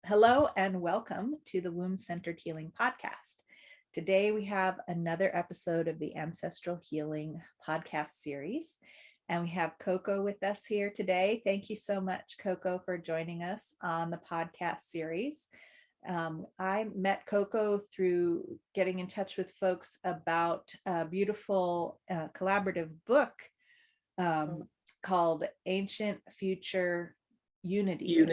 Hello and welcome to the Womb-Centered Healing Podcast. Today we have another episode of the Ancestral Healing Podcast series, and we have Coco with us here today. Thank you so much, Coco, for joining us on the podcast series. I met Coco through getting in touch with folks about a beautiful collaborative book called Ancient Future Unity.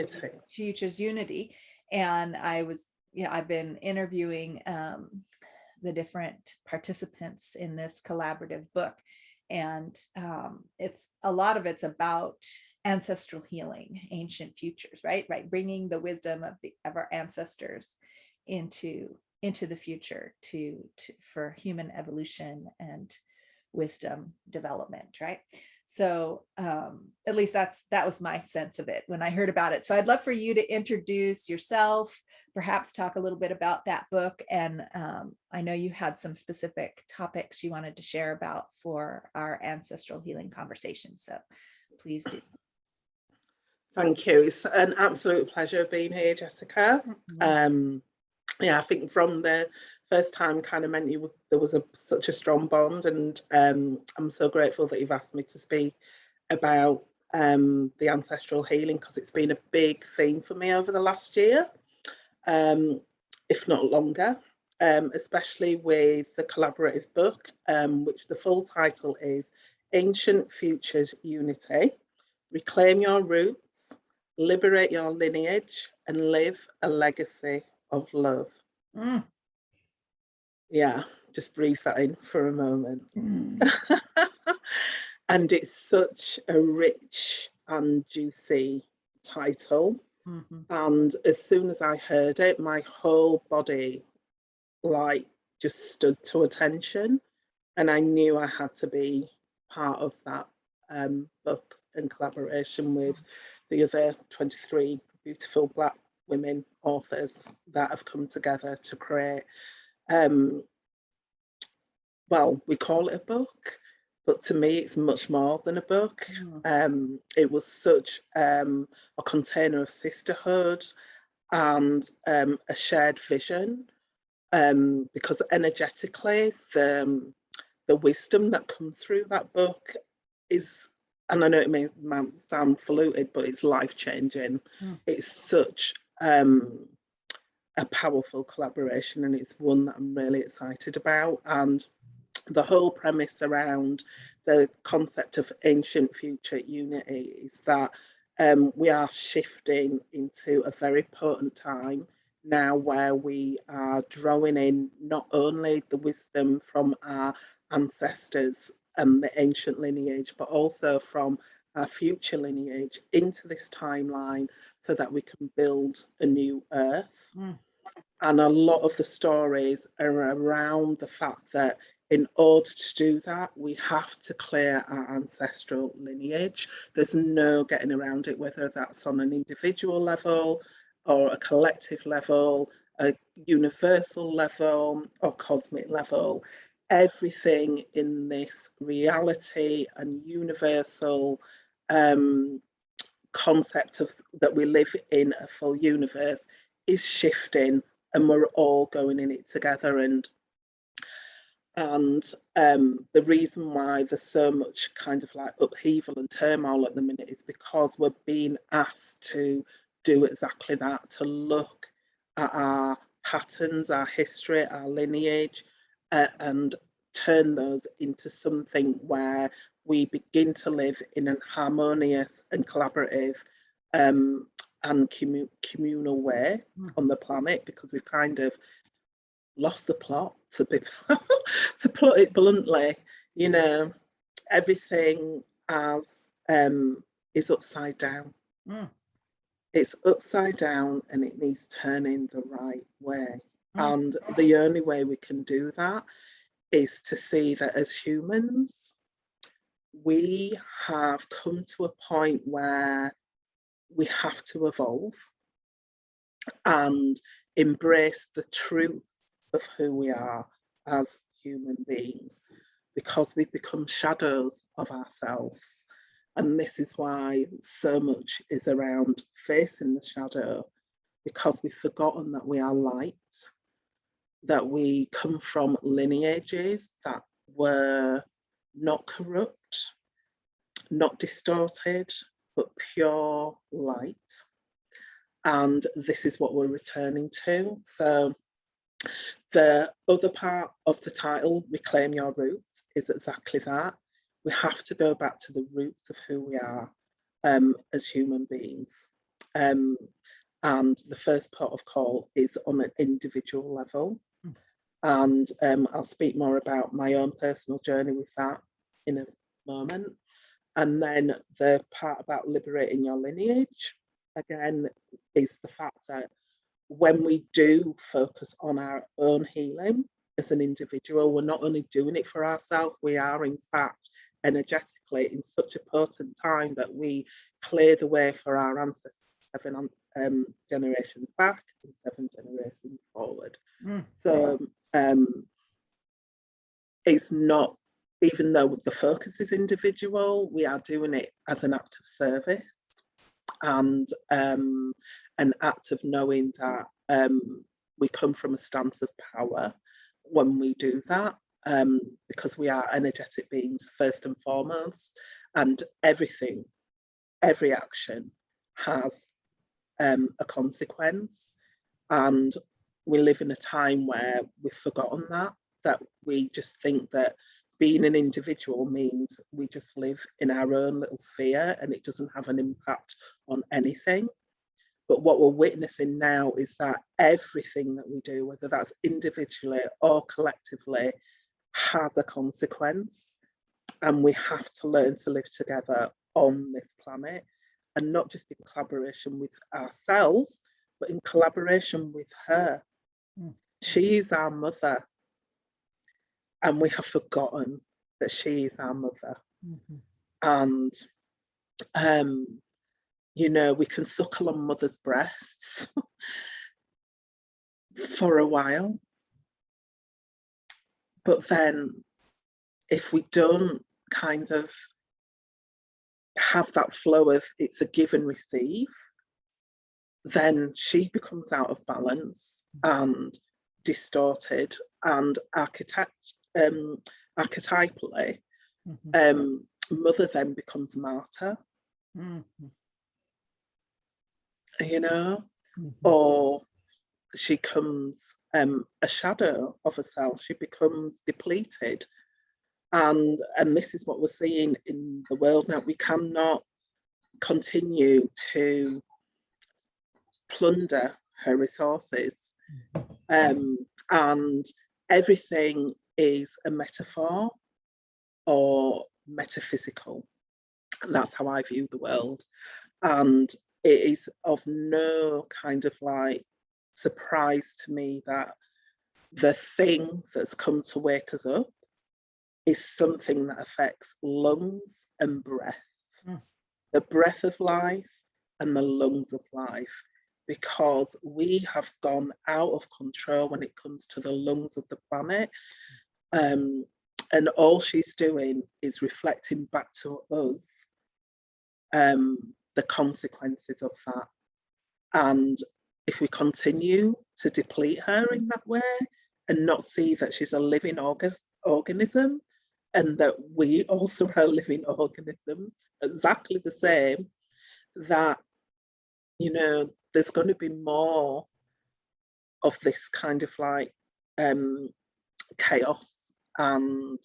Futures Unity. And I've been interviewing the different participants in this collaborative book. And it's a lot of it's about ancestral healing, ancient futures, right? Bringing the wisdom of our ancestors into the future for human evolution and wisdom development, right? So at least that was my sense of it when I heard about it. So I'd love for you to introduce yourself, perhaps talk a little bit about that book. And I know you had some specific topics you wanted to share about for our ancestral healing conversation. So please do. Thank you. It's an absolute pleasure being here, Jessica. I think from the first time kind of meant there was such a strong bond, and I'm so grateful that you've asked me to speak about the ancestral healing, because it's been a big theme for me over the last year, if not longer, especially with the collaborative book, which the full title is Ancient Futures Unity: Reclaim Your Roots, Liberate Your Lineage, and Live a Legacy of Love. Yeah, just breathe that in for a moment. And it's such a rich and juicy title. And as soon as I heard it, my whole body just stood to attention, and I knew I had to be part of that book in collaboration with the other 23 beautiful Black women authors that have come together to create, we call it a book, but to me it's much more than a book. It was such a container of sisterhood and a shared vision, because energetically the wisdom that comes through that book is, and I know it may sound polluted, but it's life-changing. It's such a powerful collaboration, and it's one that I'm really excited about. And the whole premise around the concept of ancient future unity is that we are shifting into a very potent time now, where we are drawing in not only the wisdom from our ancestors and the ancient lineage, but also from our future lineage into this timeline, so that we can build a new earth. And a lot of the stories are around the fact that in order to do that, we have to clear our ancestral lineage. There's no getting around it, whether that's on an individual level or a collective level, a universal level or cosmic level. Everything in this reality and universal concept of that we live in a full universe is shifting, and we're all going in it together. And the reason why there's so much kind of like upheaval and turmoil at the minute is because we're being asked to do exactly that, to look at our patterns, our history, our lineage, and turn those into something where we begin to live in an harmonious and collaborative and communal way on the planet, because we've kind of lost the plot, to put it bluntly. You know, everything is upside down. It's upside down, and it needs turning the right way. And the only way we can do that is to see that as humans, we have come to a point where we have to evolve and embrace the truth of who we are as human beings, because we've become shadows of ourselves. And this is why so much is around facing the shadow because we've forgotten that we are light, that we come from lineages that were not corrupt, not distorted, but pure light. And this is what we're returning to. So the other part of the title, Reclaim Your Roots, is exactly that. We have to go back to the roots of who we are as human beings. And the first part of call is on an individual level. And I'll speak more about my own personal journey with that in a moment. And then the part about liberating your lineage, again, is the fact that when we do focus on our own healing as an individual, we're not only doing it for ourselves, we are in fact energetically in such a potent time that we clear the way for our ancestors 7 generations back and 7 generations forward. So it's not, even though the focus is individual, we are doing it as an act of service and an act of knowing that we come from a stance of power when we do that, because we are energetic beings first and foremost, and everything, every action has a consequence. And we live in a time where we've forgotten that we just think that being an individual means we just live in our own little sphere and it doesn't have an impact on anything. But what we're witnessing now is that everything that we do, whether that's individually or collectively, has a consequence. And we have to learn to live together on this planet, and not just in collaboration with ourselves, but in collaboration with her. She is our mother. And we have forgotten that she is our mother. And, you know, we can suckle on mother's breasts for a while. But then if we don't kind of have that flow of it's a give and receive, then she becomes out of balance and distorted, and archetypally, mother then becomes martyr, you know, or she becomes a shadow of herself. She becomes depleted, and this is what we're seeing in the world now. We cannot continue to plunder her resources, and everything is a metaphor or metaphysical. And that's how I view the world. And it is of no kind of like surprise to me that the thing that's come to wake us up is something that affects lungs and breath, the breath of life and the lungs of life, because we have gone out of control when it comes to the lungs of the planet. And all she's doing is reflecting back to us the consequences of that. And if we continue to deplete her in that way and not see that she's a living organism, and that we also are living organisms, exactly the same, that, you know, there's going to be more of this kind of like chaos and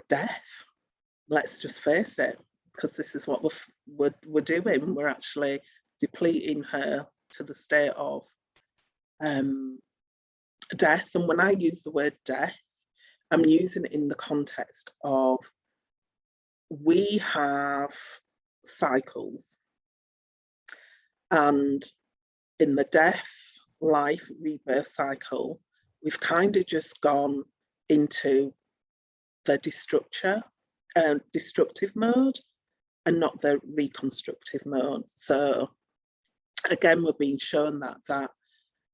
death. Let's just face it, because this is what we're doing. We're actually depleting her to the state of death. And when I use the word death, I'm using it in the context of we have cycles, and in the death, life, rebirth cycle, we've kind of just gone into the destructive mode and not the reconstructive mode. So again, we're being shown that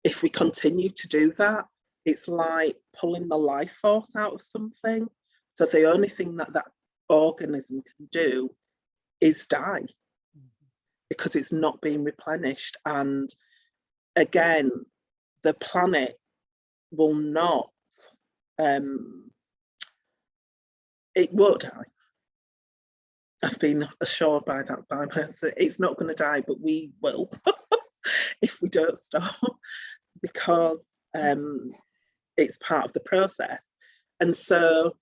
if we continue to do that, it's like pulling the life force out of something. So the only thing that organism can do is die. because it's not being replenished. And again, the planet will not, it won't die. I've been assured by that by person. It's not going to die, but we will if we don't stop, because it's part of the process. And so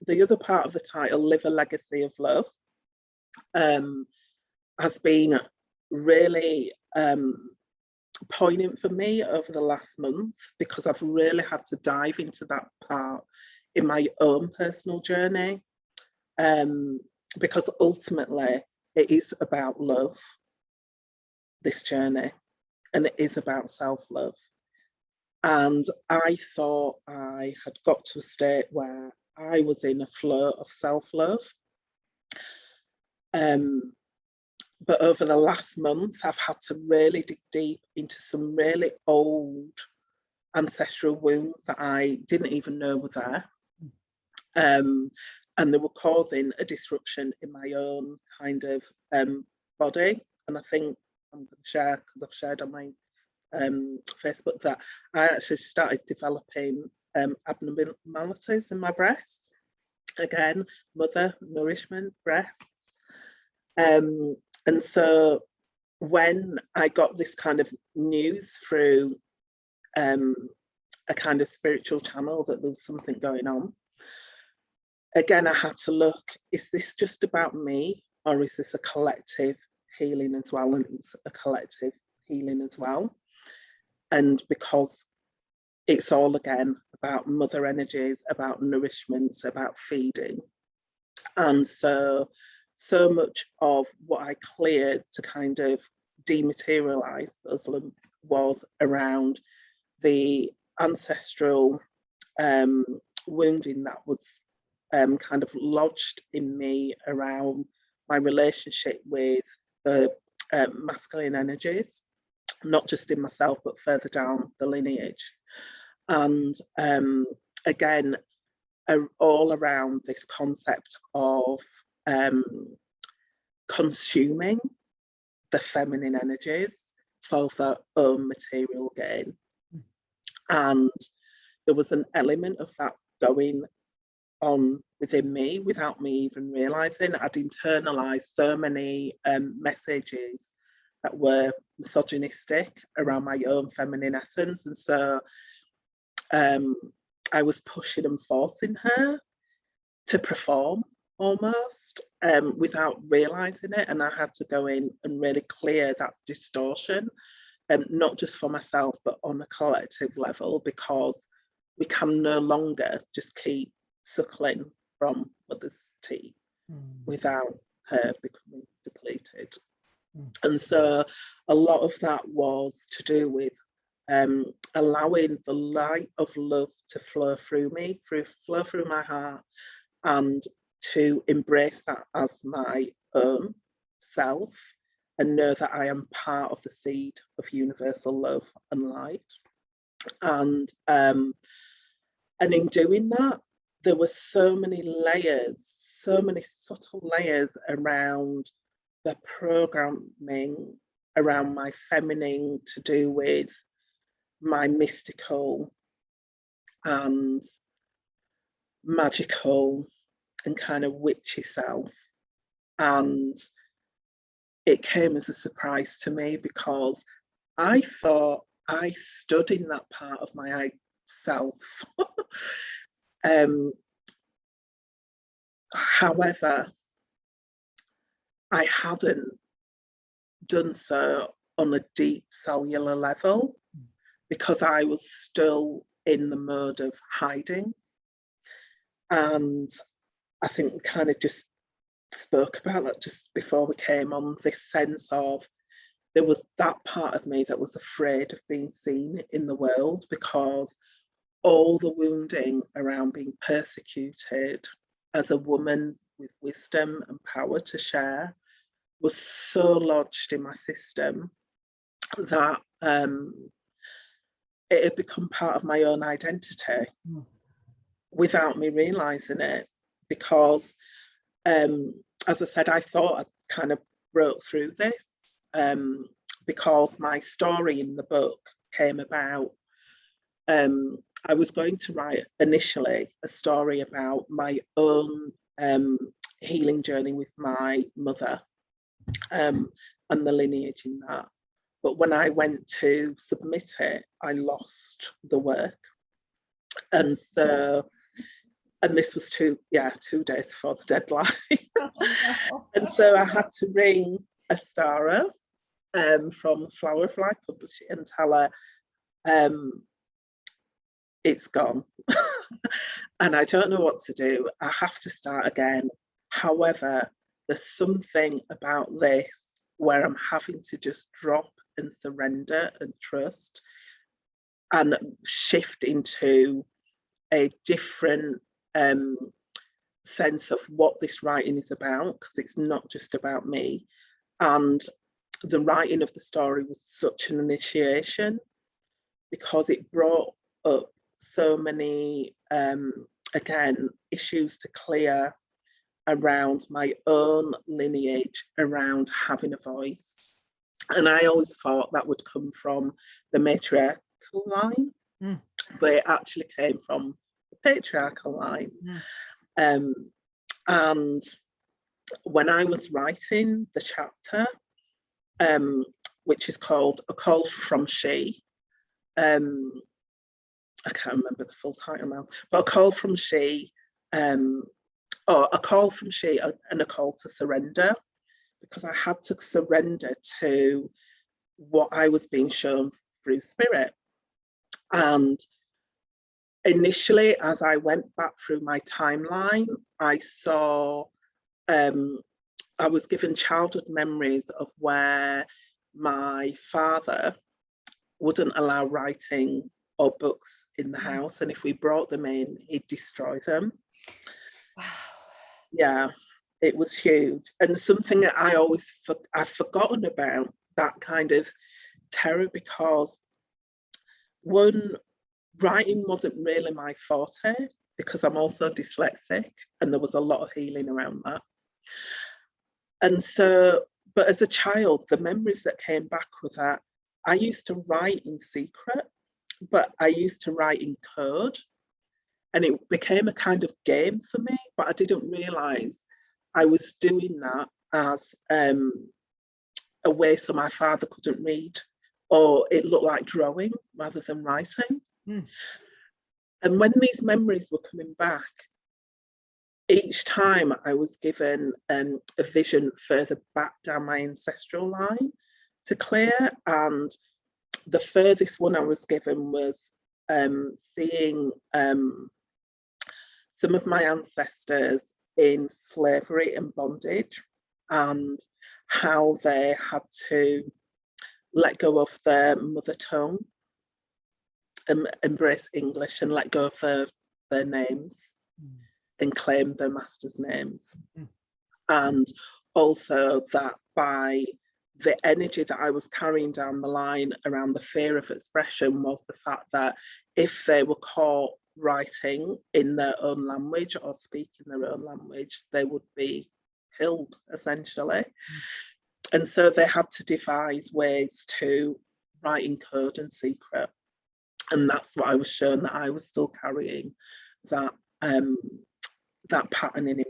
the other part of the title, Live a Legacy of Love, has been really poignant for me over the last month, because I've really had to dive into that part in my own personal journey, because ultimately it is about love, this journey, and it is about self-love. And I thought I had got to a state where I was in a flow of self-love. But over the last month, I've had to really dig deep into some really old ancestral wounds that I didn't even know were there. And they were causing a disruption in my own kind of body. And I think I'm going to share, because I've shared on my Facebook, that I actually started developing abnormalities in my breast. Again, mother nourishment breasts. And so when I got this kind of news through a kind of spiritual channel that there was something going on, again, I had to look, is this just about me, or is this a collective healing as well? And it was a collective healing as well. And because it's all, again, about mother energies, about nourishment, about feeding. And so much of what I cleared to kind of dematerialize those lumps was around the ancestral wounding that was kind of lodged in me around my relationship with the masculine energies, not just in myself, but further down the lineage. And again, all around this concept of consuming the feminine energies for their own material gain. And there was an element of that going on within me without me even realizing. I'd internalized so many messages that were misogynistic around my own feminine essence. And so I was pushing and forcing her to perform almost without realizing it. And I had to go in and really clear that distortion, not just for myself, but on a collective level, because we can no longer just keep suckling from mother's tea without her becoming depleted. And so a lot of that was to do with allowing the light of love to flow through me, flow through my heart, and to embrace that as my own self, and know that I am part of the seed of universal love and light. And in doing that, there were so many layers, so many subtle layers around the programming around my feminine, to do with my mystical and magical and kind of witchy self. And it came as a surprise to me, because I thought I stood in that part of my self. However, I hadn't done so on a deep cellular level, because I was still in the mode of hiding. And I think we kind of just spoke about that just before we came on, this sense of there was that part of me that was afraid of being seen in the world, because all the wounding around being persecuted as a woman with wisdom and power to share was so lodged in my system that it had become part of my own identity without me realizing it. Because as I said, I thought I kind of broke through this, because my story in the book came about. I was going to write initially a story about my own healing journey with my mother, and the lineage in that. But when I went to submit it, I lost the work. And so, and this was 2 days before the deadline. And so I had to ring Astara from Flower of Life Publishing and tell her, it's gone. And I don't know what to do. I have to start again. However, there's something about this where I'm having to just drop and surrender and trust and shift into a different sense of what this writing is about, because it's not just about me. And the writing of the story was such an initiation because it brought up so many, again, issues to clear around my own lineage, around having a voice. And I always thought that would come from the matriarchal line, but it actually came from the patriarchal line. And when I was writing the chapter, which is called A Call from She, I can't remember the full title now, but A Call from She, or A Call from She and A Call to Surrender, because I had to surrender to what I was being shown through spirit. And initially, as I went back through my timeline, I saw, I was given childhood memories of where my father wouldn't allow writing or books in the house, and if we brought them in, he'd destroy them. Wow. Yeah, it was huge, and something that I've forgotten about that kind of terror, because one, writing wasn't really my forte because I'm also dyslexic, and there was a lot of healing around that. And so, but as a child, the memories that came back were that I used to write in secret, but I used to write in code, and it became a kind of game for me, but I didn't realize I was doing that as a way so my father couldn't read, or it looked like drawing rather than writing. And when these memories were coming back, each time I was given a vision further back down my ancestral line to clear, and the furthest one I was given was seeing some of my ancestors in slavery and bondage, and how they had to let go of their mother tongue and embrace English and let go of their names and claim their master's names. And also that by the energy that I was carrying down the line around the fear of expression was the fact that if they were caught writing in their own language or speaking their own language, they would be killed, essentially. And so they had to devise ways to write in code and secret. And that's what I was shown, that I was still carrying that that patterning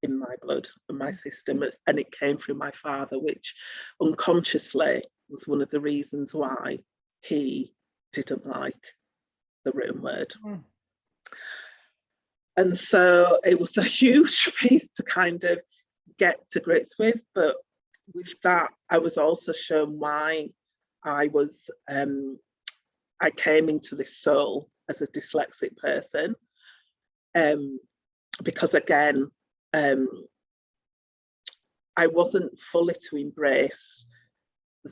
in my blood and my system, and it came through my father, which unconsciously was one of the reasons why he didn't like the written word. And so it was a huge piece to kind of get to grips with, but with that I was also shown why I came into this soul as a dyslexic person, because again, I wasn't fully to embrace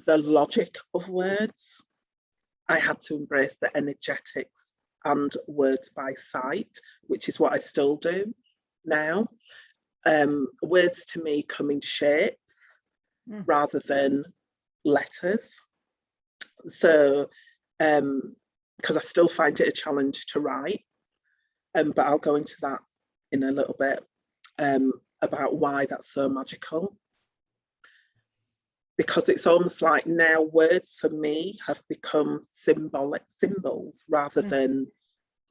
the logic of words. I had to embrace the energetics and words by sight, which is what I still do now. Words to me come in shapes rather than letters. So, because I still find it a challenge to write, but I'll go into that in a little bit, about why that's so magical. because it's almost like now words for me have become symbols rather than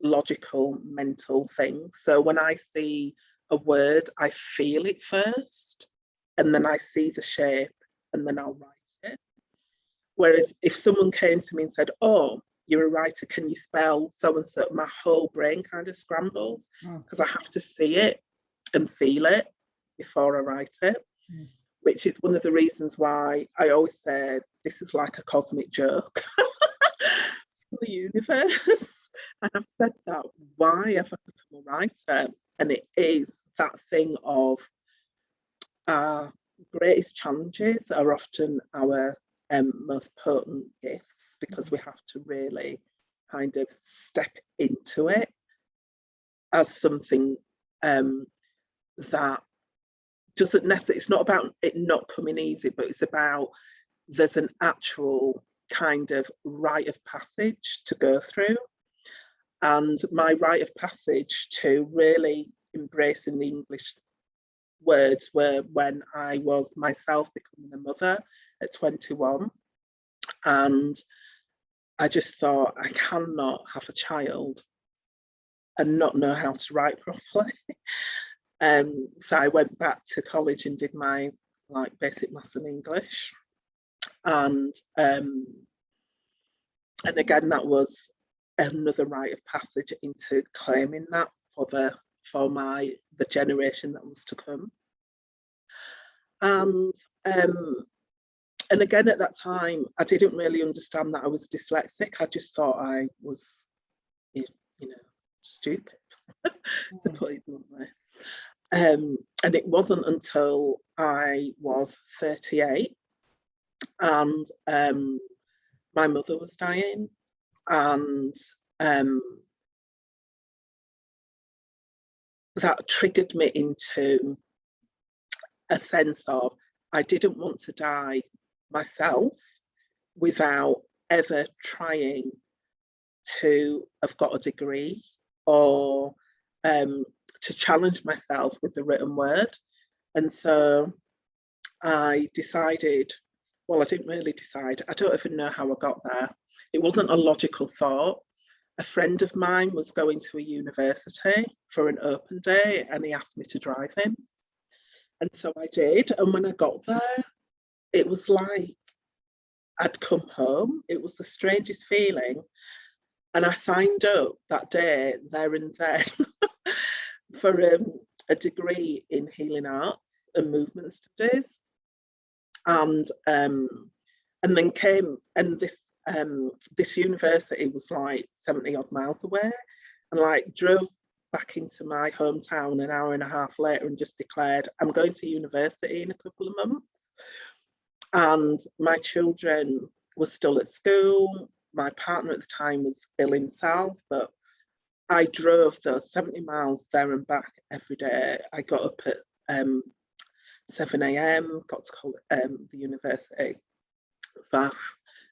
logical mental things. So when I see a word, I feel it first, and then I see the shape, and then I'll write it. Whereas if someone came to me and said, oh, you're a writer, can you spell so and so, my whole brain kind of scrambles, because I have to see it and feel it before I write it, which is one of the reasons why I always say this is like a cosmic joke from the universe. And I've said that, why have I become a writer? And it is that thing of our greatest challenges are often our most potent gifts, because we have to really kind of step into it as something that doesn't necessarily, it's not about it not coming easy, but it's about there's an actual kind of rite of passage to go through. And my rite of passage to really embracing the English words were when I was myself becoming a mother at 21. And I just thought, I cannot have a child and not know how to write properly. So I went back to college and did my basic maths and English. And again, that was another rite of passage into claiming that for the generation that was to come. And again, at that time, I didn't really understand that I was dyslexic. I just thought I was, stupid, to put it bluntly. And it wasn't until I was 38 and my mother was dying, and that triggered me into a sense of I didn't want to die myself without ever trying to have got a degree or to challenge myself with the written word. And so I decided, well, I didn't really decide. I don't even know how I got there. It wasn't a logical thought. A friend of mine was going to a university for an open day and he asked me to drive him. And so I did. And when I got there, it was like I'd come home. It was the strangest feeling. And I signed up that day, there and then, for a degree in healing arts and movement studies. And then came, and this university was like 70 odd miles away, and like drove back into my hometown an hour and a half later and just declared, I'm going to university in a couple of months. And my children were still at school. My partner at the time was ill himself, but I drove those 70 miles there and back every day. I got up at 7 a.m, got to the university for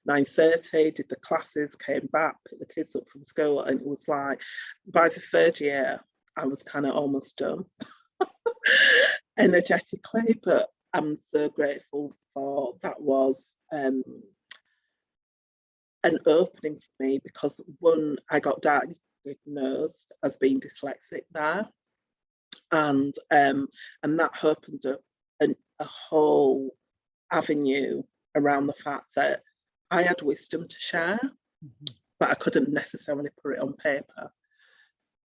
9:30, did the classes, came back, picked the kids up from school, and it was like, by the third year, I was kind of almost done energetically, but I'm so grateful for that. Was an opening for me, because one, I got diagnosed as being dyslexic there, and that opened up a whole avenue around the fact that I had wisdom to share, but I couldn't necessarily put it on paper.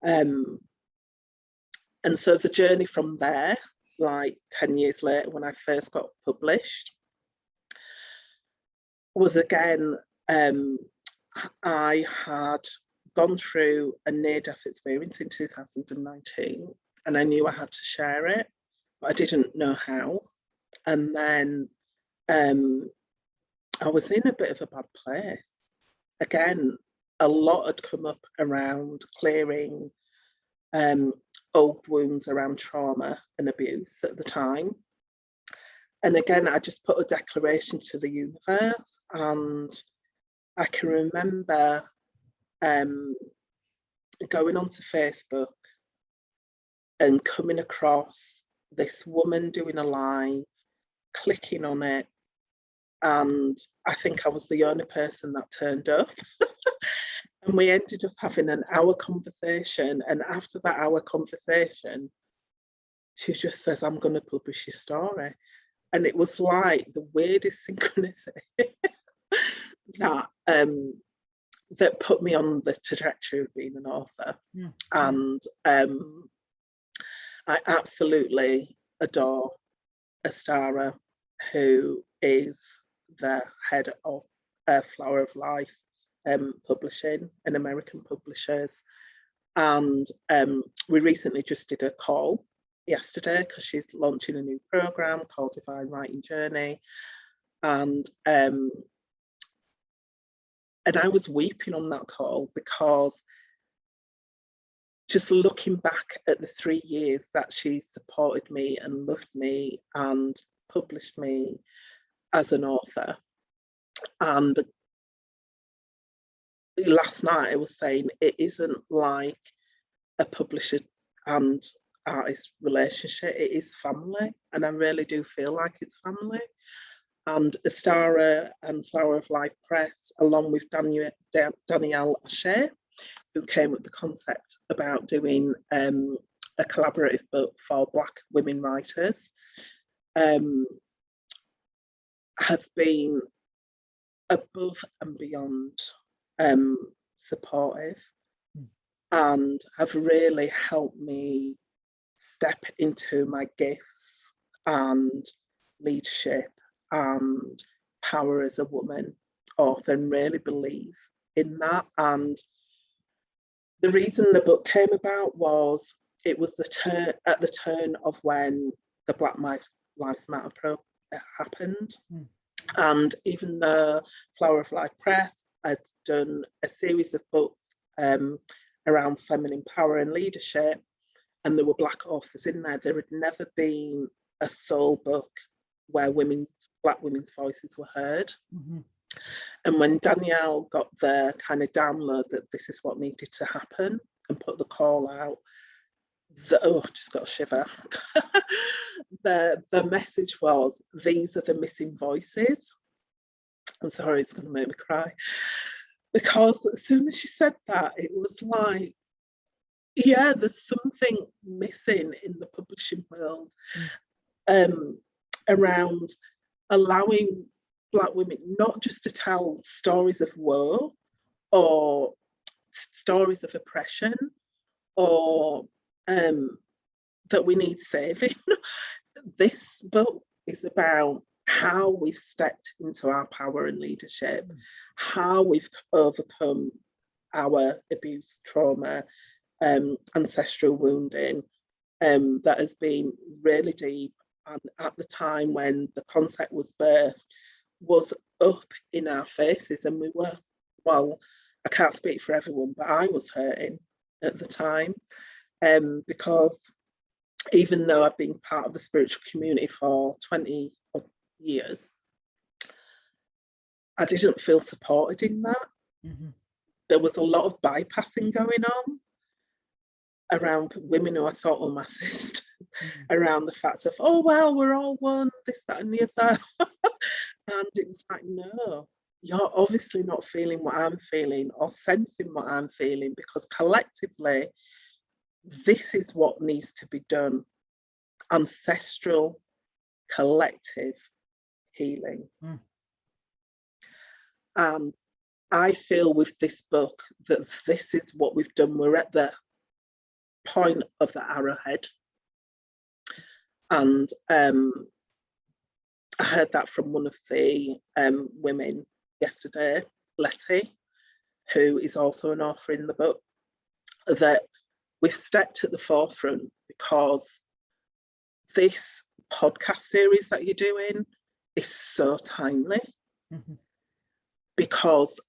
And so the journey from there, like 10 years later, when I first got published, was again, I had gone through a near-death experience in 2019, and I knew I had to share it, but I didn't know how. And then I was in a bit of a bad place. Again, a lot had come up around clearing old wounds around trauma and abuse at the time. And again, I just put a declaration to the universe, and I can remember going onto Facebook and coming across this woman doing a live, clicking on it, and I think I was the only person that turned up. And we ended up having an hour conversation, and after that hour conversation, she just says, I'm going to publish your story. And it was like the weirdest synchronicity that that put me on the trajectory of being an author. Mm. And I absolutely adore Astara, who is the head of Flower of Life Publishing, an American publishers. And we recently just did a call yesterday because she's launching a new program called Divine Writing Journey. And I was weeping on that call because just looking back at the 3 years that she supported me and loved me and published me as an author. And last night I was saying it isn't like a publisher and artist relationship, it is family. And I really do feel like it's family. And Astara and Flower of Life Press, along with Danielle Ashe, who came with the concept about doing a collaborative book for Black women writers, have been above and beyond supportive, and have really helped me step into my gifts and leadership and power as a woman author, and really believe in that. And the reason the book came about was it was at the turn of when the Black Lives Matter happened. Mm. And even though Flower of Life Press had done a series of books around feminine power and leadership, and there were Black authors in there, there had never been a soul book where Black women's voices were heard. Mm-hmm. And when Danielle got the kind of download that this is what needed to happen and put the call out, just got a shiver. The message was, these are the missing voices. I'm sorry, it's going to make me cry. Because as soon as she said that, it was like, yeah, there's something missing in the publishing world around allowing Black women not just to tell stories of woe or stories of oppression or that we need saving. This book is about how we've stepped into our power and leadership, how we've overcome our abuse, trauma, ancestral wounding that has been really deep, and at the time when the concept was birthed was up in our faces, and we were, well, I can't speak for everyone, but I was hurting at the time because even though I've been part of the spiritual community for 20 years, I didn't feel supported in that. Mm-hmm. There was a lot of bypassing going on around women who I thought were my sisters, around the fact of, oh, well, we're all one, this, that, and the other. And it was like, no, you're obviously not feeling what I'm feeling or sensing what I'm feeling, because collectively, this is what needs to be done. Ancestral, collective healing. Mm. And I feel with this book that this is what we've done. We're at the point of the arrowhead. And I heard that from one of the women yesterday, Letty, who is also an author in the book, that we've stepped at the forefront because this podcast series that you're doing is so timely. Mm-hmm. Because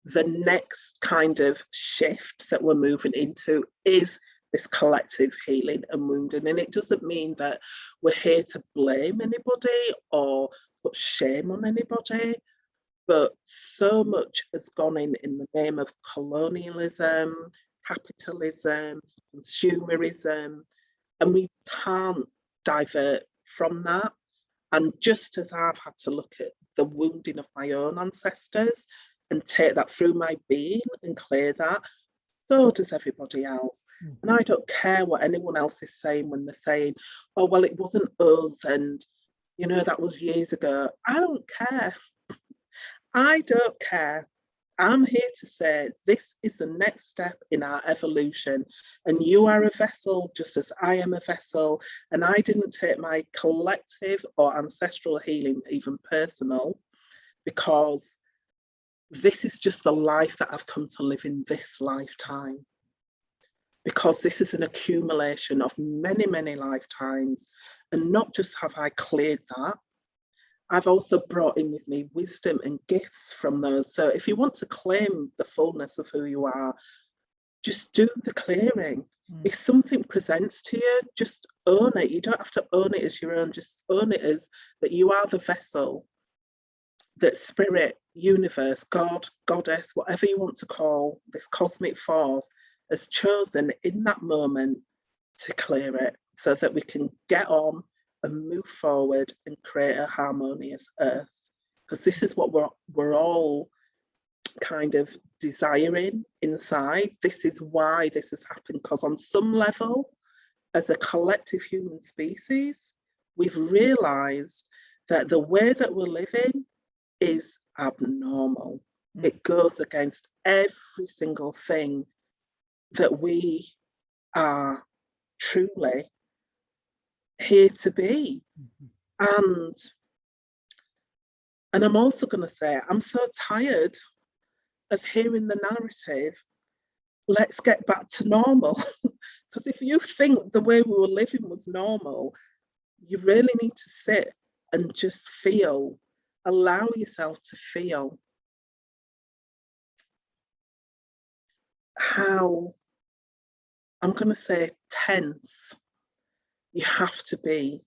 the next kind of shift that we're moving into is this collective healing and wounding. And it doesn't mean that we're here to blame anybody or put shame on anybody, but so much has gone in the name of colonialism, capitalism, consumerism, and we can't divert from that. And just as I've had to look at the wounding of my own ancestors and take that through my being and clear that, so does everybody else. And I don't care what anyone else is saying when they're saying, oh, well, it wasn't us, and, you know, that was years ago. I don't care. I don't care. I'm here to say this is the next step in our evolution, and you are a vessel just as I am a vessel, and I didn't take my collective or ancestral healing even personal, because this is just the life that I've come to live in this lifetime, because this is an accumulation of many, many lifetimes. And not just have I cleared that, I've also brought in with me wisdom and gifts from those. So if you want to claim the fullness of who you are, just do the clearing. If something presents to you, just own it. You don't have to own it as your own, just own it as that you are the vessel that spirit, universe, God, goddess, whatever you want to call this cosmic force, has chosen in that moment to clear it, so that we can get on and move forward and create a harmonious earth. Because this is what we're all kind of desiring inside. This is why this has happened, because on some level, as a collective human species, we've realized that the way that we're living is abnormal. It goes against every single thing that we are truly here to be. And I'm also going to say, I'm so tired of hearing the narrative, let's get back to normal. Because if you think the way we were living was normal, you really need to sit and just feel, allow yourself to feel how, I'm going to say, tense you have to be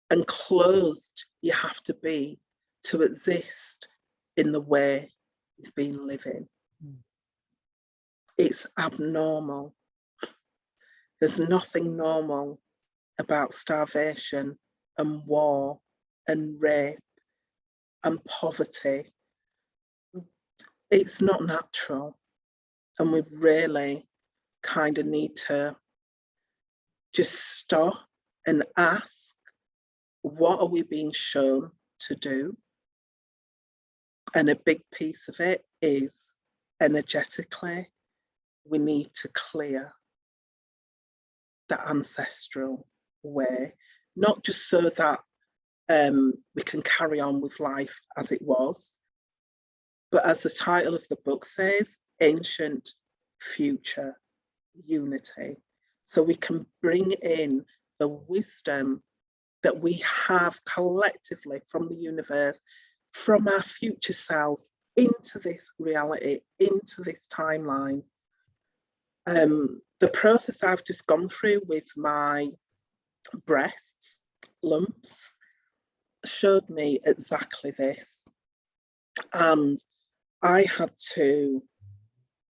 and closed you have to be to exist in the way you've been living. It's abnormal. There's nothing normal about starvation and war and rape and poverty. It's not natural. And we really kind of need to just stop and ask, what are we being shown to do? And a big piece of it is energetically, we need to clear the ancestral way, not just so that we can carry on with life as it was, but as the title of the book says, ancient future unity. So we can bring in the wisdom that we have collectively from the universe, from our future selves, into this reality, into this timeline. The process I've just gone through with my breasts lumps showed me exactly this. And I had to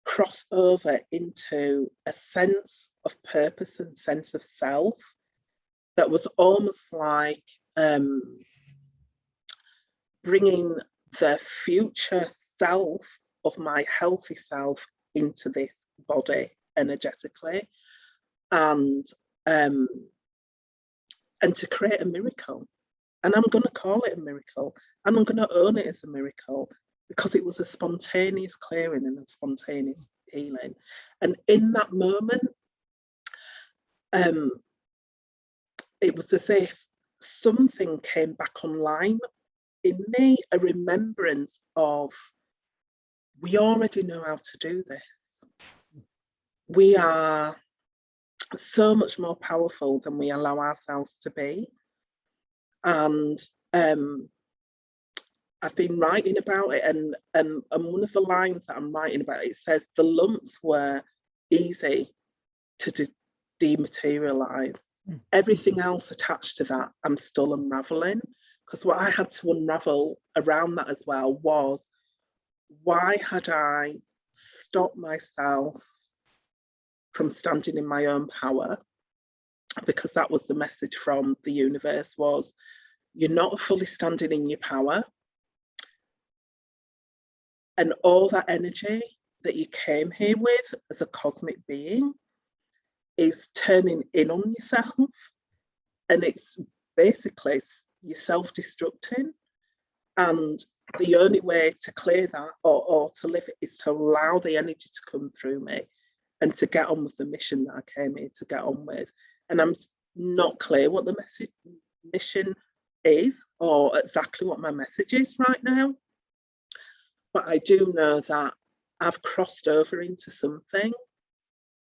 cross over into a sense of purpose and sense of self that was almost like bringing the future self of my healthy self into this body energetically, and to create a miracle. And I'm going to call it a miracle, and I'm going to own it as a miracle, because it was a spontaneous clearing and a spontaneous healing. And in that moment, it was as if something came back online in me, a remembrance of, we already know how to do this. We are so much more powerful than we allow ourselves to be. And I've been writing about it, and one of the lines that I'm writing about, it says the lumps were easy to dematerialize. Everything else attached to that, I'm still unraveling, because what I had to unravel around that as well was, why had I stopped myself from standing in my own power? Because that was the message from the universe, was, You're not fully standing in your power. And all that energy that you came here with as a cosmic being is turning in on yourself. And it's basically you're self-destructing. And the only way to clear that or to live it is to allow the energy to come through me and to get on with the mission that I came here to get on with. And I'm not clear what the mission is or exactly what my message is right now. But I do know that I've crossed over into something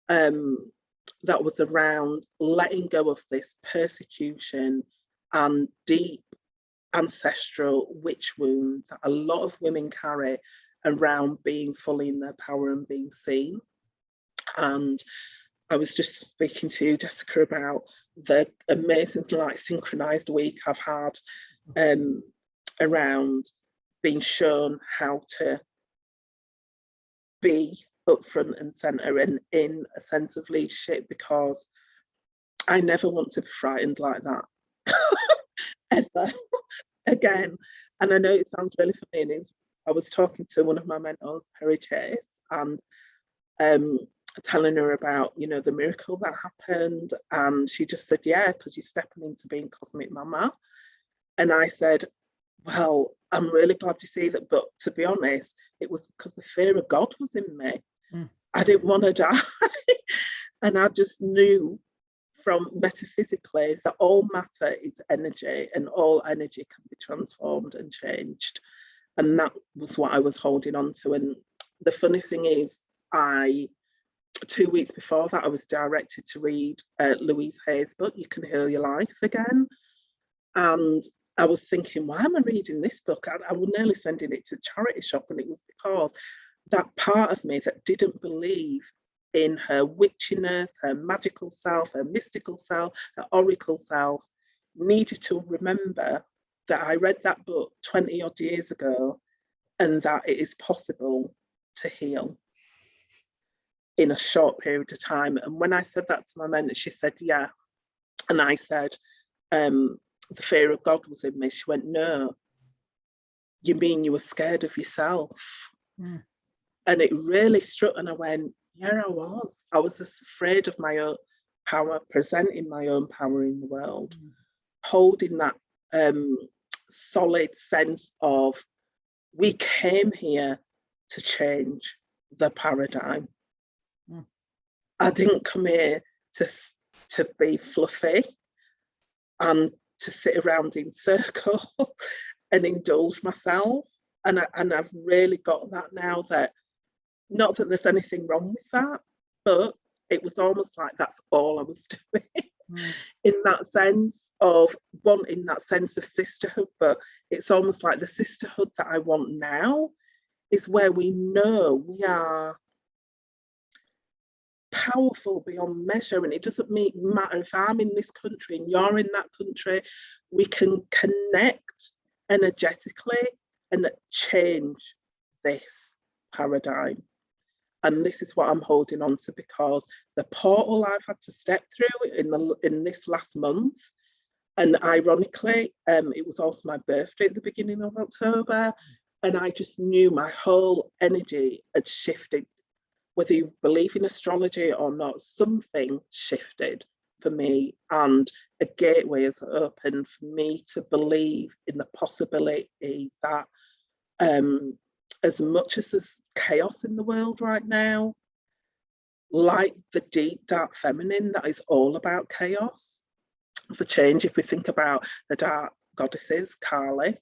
that was around letting go of this persecution and deep ancestral witch wound that a lot of women carry around being fully in their power and being seen. And I was just speaking to you, Jessica, about the amazing, like, synchronized week I've had around being shown how to be up front and center and in a sense of leadership, because I never want to be frightened like that ever again. And I know it sounds really funny, and I was talking to one of my mentors, Perry Chase, and telling her about, you know, the miracle that happened, and she just said, yeah, because you're stepping into being cosmic mama. And I said, well, I'm really glad to see that, but to be honest, it was because the fear of God was in me. I didn't want to die. And I just knew from metaphysically that all matter is energy, and all energy can be transformed and changed. And that was what I was holding on to. And the funny thing is, 2 weeks before that, I was directed to read Louise Hay's book, You Can Heal Your Life Again. And I was thinking, why am I reading this book? I was nearly sending it to charity shop, and it was because that part of me that didn't believe in her witchiness, her magical self, her mystical self, her oracle self, needed to remember that I read that book 20 odd years ago, and that it is possible to heal in a short period of time. And when I said that to my mentor, she said, yeah. And I said, the fear of God was in me. She went, no, you mean you were scared of yourself? And it really struck, and I went, yeah, I was. I was just afraid of my own power, presenting my own power in the world, holding that solid sense of, we came here to change the paradigm. I didn't come here to be fluffy and to sit around in circle and indulge myself. And I've really got that now, that not that there's anything wrong with that, but it was almost like that's all I was doing in that sense of wanting that sense of sisterhood. But it's almost like the sisterhood that I want now is where we know we are powerful beyond measure, and it doesn't matter if I'm in this country and you're in that country. We can connect energetically and change this paradigm. And this is what I'm holding on to, because the portal I've had to step through in this last month, and ironically, it was also my birthday at the beginning of October, and I just knew my whole energy had shifted. Whether you believe in astrology or not, something shifted for me, and a gateway has opened for me to believe in the possibility that as much as there's chaos in the world right now, like the deep, dark feminine that is all about chaos, for change, if we think about the dark goddesses, Kali,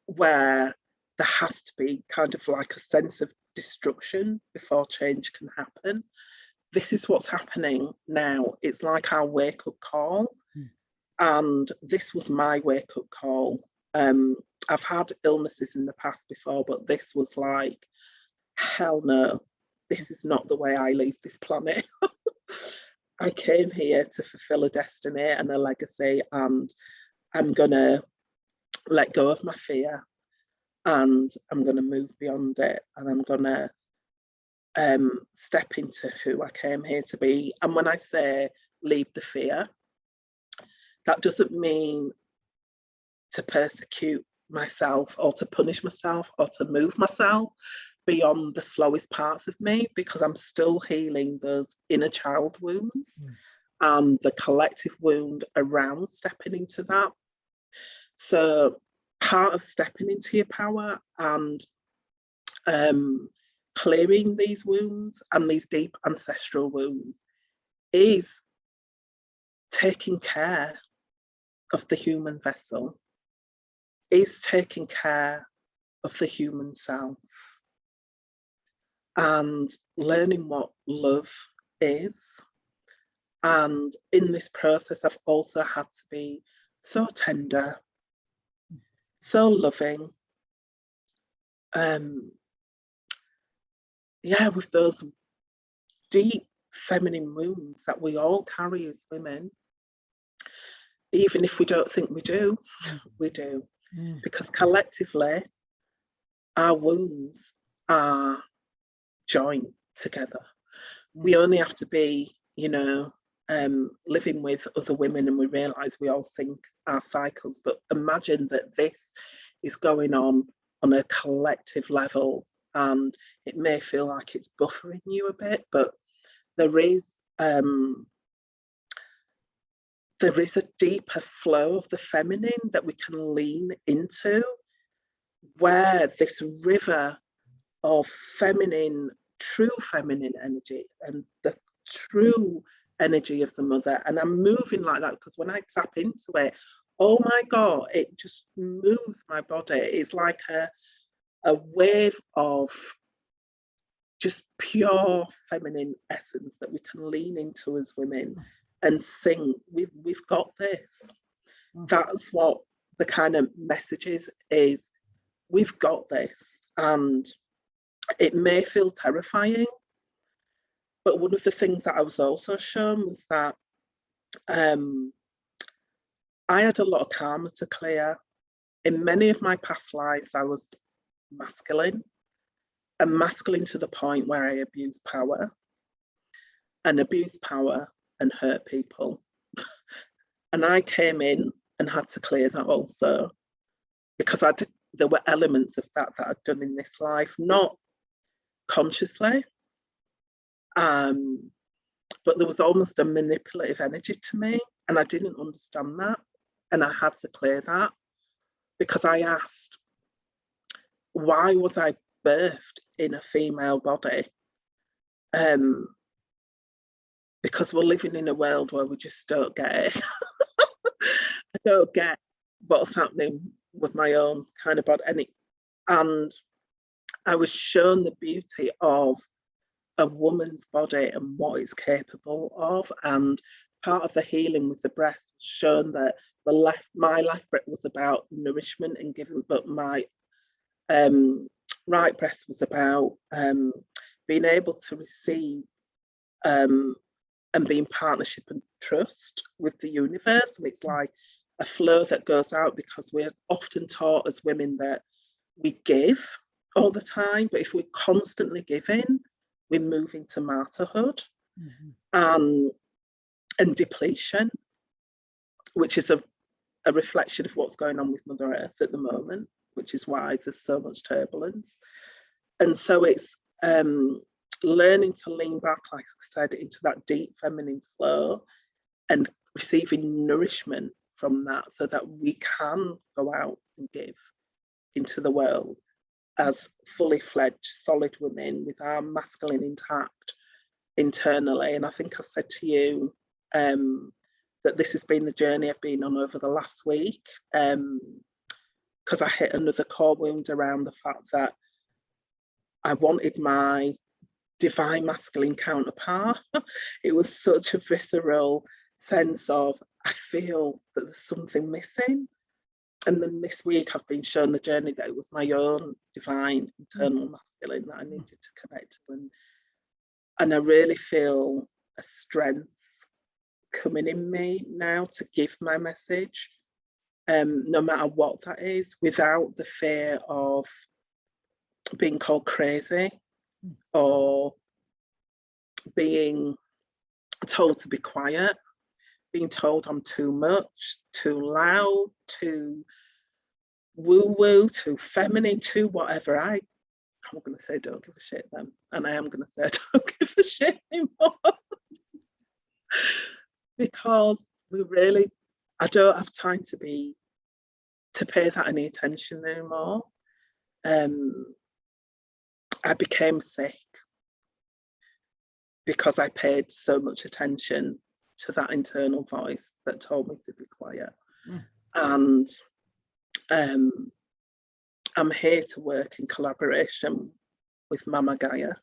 where there has to be kind of like a sense of destruction before change can happen. This is what's happening now. It's like our wake-up call. And this was my wake-up call. I've had illnesses in the past before, but this was like, hell no, this is not the way I leave this planet. I came here to fulfill a destiny and a legacy, and I'm gonna let go of my fear, and I'm gonna move beyond it, and I'm gonna step into who I came here to be. And when I say leave the fear that doesn't mean to persecute myself or to punish myself or to move myself beyond the slowest parts of me, because I'm still healing those inner child wounds and the collective wound around stepping into that. So part of stepping into your power and clearing these wounds and these deep ancestral wounds is taking care of the human vessel, is taking care of the human self, and learning what love is. And in this process, I've also had to be so tender, so loving, with those deep feminine wounds that we all carry as women. Even if we don't think we do, we do. Because collectively, our wounds are joined together. We only have to be, living with other women and we realise we all sync our cycles. But imagine that this is going on a collective level, and it may feel like it's buffering you a bit, but there is a deeper flow of the feminine that we can lean into, where this river of feminine, true feminine energy and the true energy of the mother. And I'm moving like that because when I tap into it, oh my God, it just moves my body. It's like a wave of just pure feminine essence that we can lean into as women and sing, we've got this. That's what the kind of message is we've got this. And it may feel terrifying, but one of the things that I was also shown was that I had a lot of karma to clear. In many of my past lives, I was masculine, and masculine to the point where I abused power and hurt people. And I came in and had to clear that also, because there were elements of that I'd done in this life, not consciously, but there was almost a manipulative energy to me, and I didn't understand that, and I had to clear that, because I asked, why was I birthed in a female body? Because we're living in a world where we just don't get it. I don't get what's happening with my own kind of body. And I was shown the beauty of a woman's body and what it's capable of. And part of the healing with the breast was shown that my left breast was about nourishment and giving, but my right breast was about being able to receive and be in partnership and trust with the universe. And it's like a flow that goes out, because we're often taught as women that we give all the time, but if we're constantly giving, we're moving to martyrhood and depletion, which is a reflection of what's going on with Mother Earth at the moment, which is why there's so much turbulence. And so it's learning to lean back, like I said, into that deep feminine flow and receiving nourishment from that, so that we can go out and give into the world as fully fledged, solid women with our masculine intact internally. And I think I said to you that this has been the journey I've been on over the last week, because I hit another core wound around the fact that I wanted my divine masculine counterpart. It was such a visceral sense of, I feel that there's something missing. And then this week I've been shown the journey that it was my own divine internal masculine that I needed to connect to. And I really feel a strength coming in me now to give my message, no matter what that is, without the fear of being called crazy or being told to be quiet, being told I'm too much, too loud, too woo-woo, too feminine, too whatever. I'm going to say don't give a shit then. And I am going to say I don't give a shit anymore. Because I don't have time to pay that any attention anymore. I became sick because I paid so much attention to that internal voice that told me to be quiet. And I'm here to work in collaboration with Mama Gaia.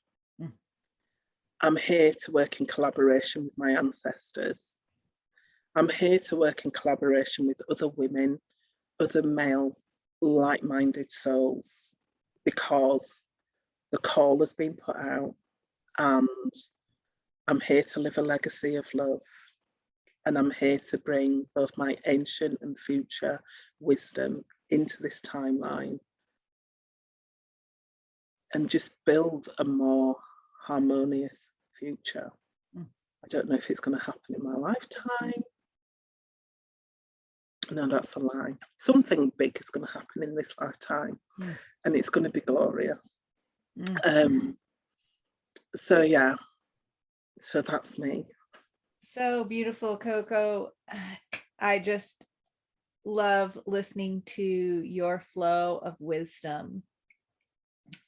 I'm here to work in collaboration with my ancestors. I'm here to work in collaboration with other women, other male, like-minded souls, because the call has been put out, and I'm here to live a legacy of love. And I'm here to bring both my ancient and future wisdom into this timeline and just build a more harmonious future. I don't know if it's going to happen in my lifetime. No, that's a lie. Something big is going to happen in this lifetime, and it's going to be glorious. So yeah, so that's me. So beautiful, Coco. I just love listening to your flow of wisdom,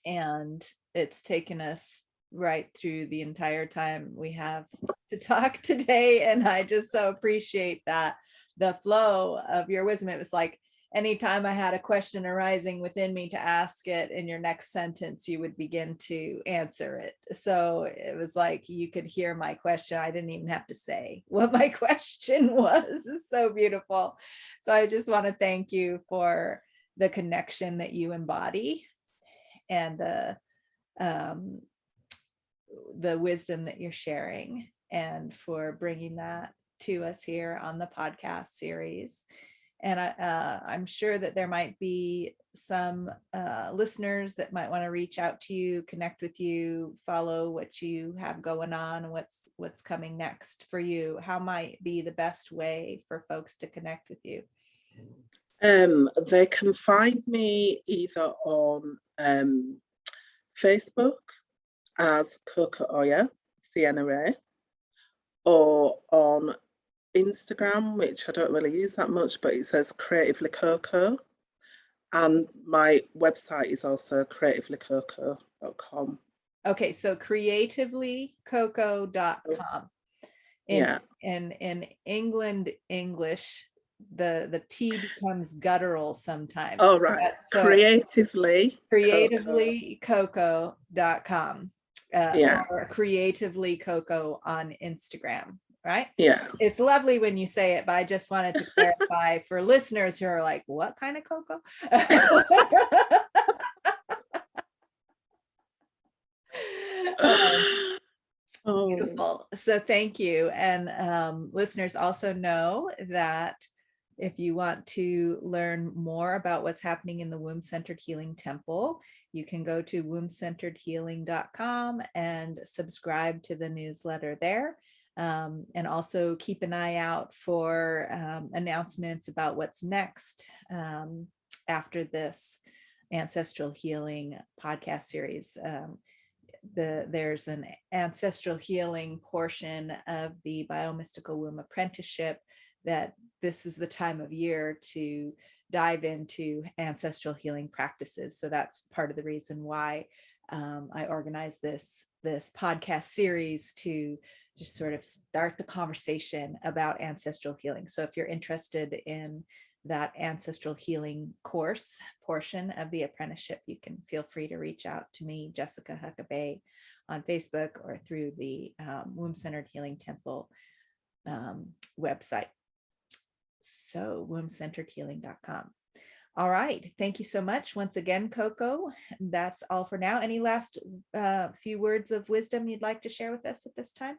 and it's taken us right through the entire time we have to talk today, and I just so appreciate that, the flow of your wisdom. It was like anytime I had a question arising within me to ask it, in your next sentence you would begin to answer it. So it was like you could hear my question. I didn't even have to say what my question was. It's so beautiful. So I just want to thank you for the connection that you embody, and the wisdom that you're sharing, and for bringing that to us here on the podcast series. And I'm sure that there might be some listeners that might want to reach out to you, connect with you, follow what you have going on, what's coming next for you. How might be the best way for folks to connect with you? They can find me either on Facebook as Coco Oya, Cienna-Rey, or on Instagram, which I don't really use that much, but it says Creatively Coco. And my website is also creativelycoco.com. Okay, so creativelycoco.com. Yeah. In England English, the T becomes guttural sometimes. Oh, right. So creativelycoco.com. Yeah. Or Creatively Coco on Instagram, right? Yeah. It's lovely when you say it, but I just wanted to clarify for listeners who are like, what kind of cocoa? Beautiful. So thank you. And listeners also know that if you want to learn more about what's happening in the Womb-Centered Healing Temple, you can go to wombcenteredhealing.com and subscribe to the newsletter there. And also keep an eye out for announcements about what's next after this Ancestral Healing podcast series. There's an ancestral healing portion of the Biomystical Womb Apprenticeship that this is the time of year to dive into ancestral healing practices. So that's part of the reason why I organized this podcast series, to just sort of start the conversation about ancestral healing. So if you're interested in that ancestral healing course portion of the apprenticeship, you can feel free to reach out to me, Jessica Huckabee, on Facebook, or through the Womb-Centered Healing Temple website. So wombcenteredhealing.com. All right. Thank you so much once again, Coco. That's all for now. Any last few words of wisdom you'd like to share with us at this time?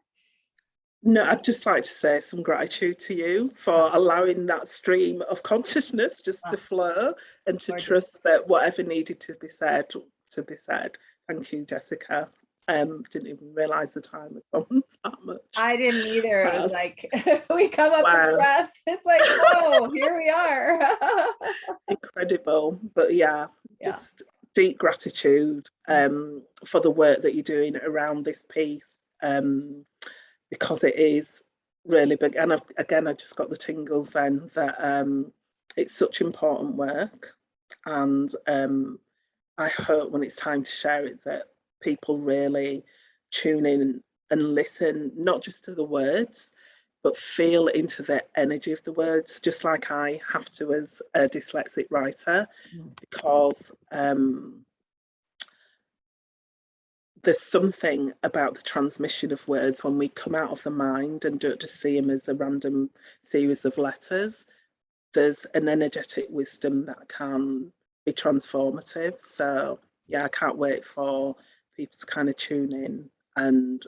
No, I'd just like to say some gratitude to you for allowing that stream of consciousness just to flow, and to trust that whatever needed to be said. Thank you, Jessica. Didn't even realize the time had gone that much. I didn't either. It was like we come up with breath. It's like, whoa, here we are. Incredible. But just deep gratitude for the work that you're doing around this piece, because it is really big. And I just got the tingles then that it's such important work. And I hope when it's time to share it that people really tune in and listen, not just to the words, but feel into the energy of the words, just like I have to as a dyslexic writer, because there's something about the transmission of words when we come out of the mind and don't just see them as a random series of letters. There's an energetic wisdom that can be transformative. So I can't wait for people to kind of tune in and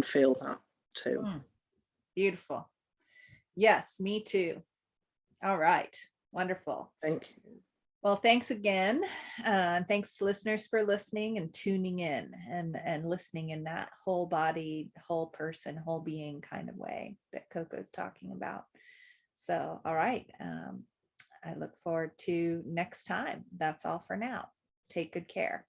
feel that too. Beautiful. Yes, me too. All right. Wonderful. Thank you. Well, thanks again. Thanks to listeners for listening and tuning in and listening in that whole body, whole person, whole being kind of way that Coco's talking about. So, all right. I look forward to next time. That's all for now. Take good care.